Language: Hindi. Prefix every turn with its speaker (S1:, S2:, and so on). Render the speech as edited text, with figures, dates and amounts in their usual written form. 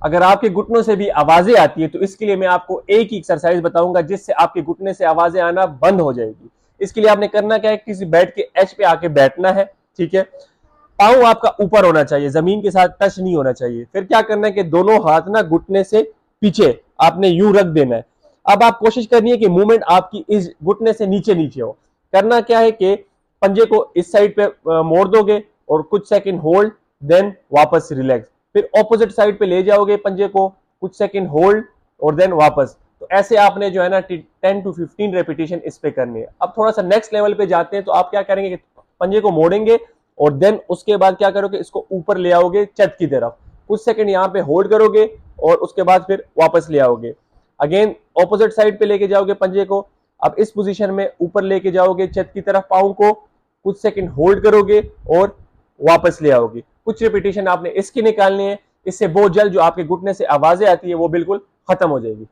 S1: अगर आपके घुटनों से भी आवाजें आती है तो इसके लिए मैं आपको एक ही एक्सरसाइज बताऊंगा जिससे आपके घुटने से आवाजें आना बंद हो जाएगी। इसके लिए आपने करना क्या है, किसी बेड के एज पे आके बैठना है, ठीक है। पांव आपका ऊपर होना चाहिए, जमीन के साथ टच नहीं होना चाहिए। फिर क्या करना है कि दोनों हाथ ना घुटने से पीछे आपने यूं रख देना है। अब आप कोशिश करनी है कि मूवमेंट आपकी इस घुटने से नीचे नीचे हो। करना क्या है कि पंजे को इस साइड पे मोड़ दोगे और कुछ सेकंड होल्ड, देन वापस रिलैक्स। फिर ऑपोजिट साइड पे ले जाओगे पंजे को, कुछ सेकंड होल्ड और देन वापस। तो ऐसे आपने जो है ना 10 to 15 रेपिटेशन इस पे करनी है। अब थोड़ा सा नेक्स्ट लेवल पे जाते हैं, तो आप क्या करेंगे कि पंजे को मोड़ेंगे और देन उसके बाद क्या करोगे, इसको ऊपर ले आओगे छत की तरफ, कुछ सेकंड यहाँ पे होल्ड करोगे और उसके बाद फिर वापस ले आओगे। अगेन ऑपोजिट साइड पे लेके जाओगे पंजे को। अब इस पोजीशन में ऊपर लेके जाओगे छत की तरफ पाँव को, कुछ सेकंड होल्ड करोगे और वापस ले आओगे। कुछ रिपीटेशन आपने इसकी निकालनी है, इससे बहुत जल्द जो आपके घुटने से आवाजें आती है वो बिल्कुल खत्म हो जाएगी।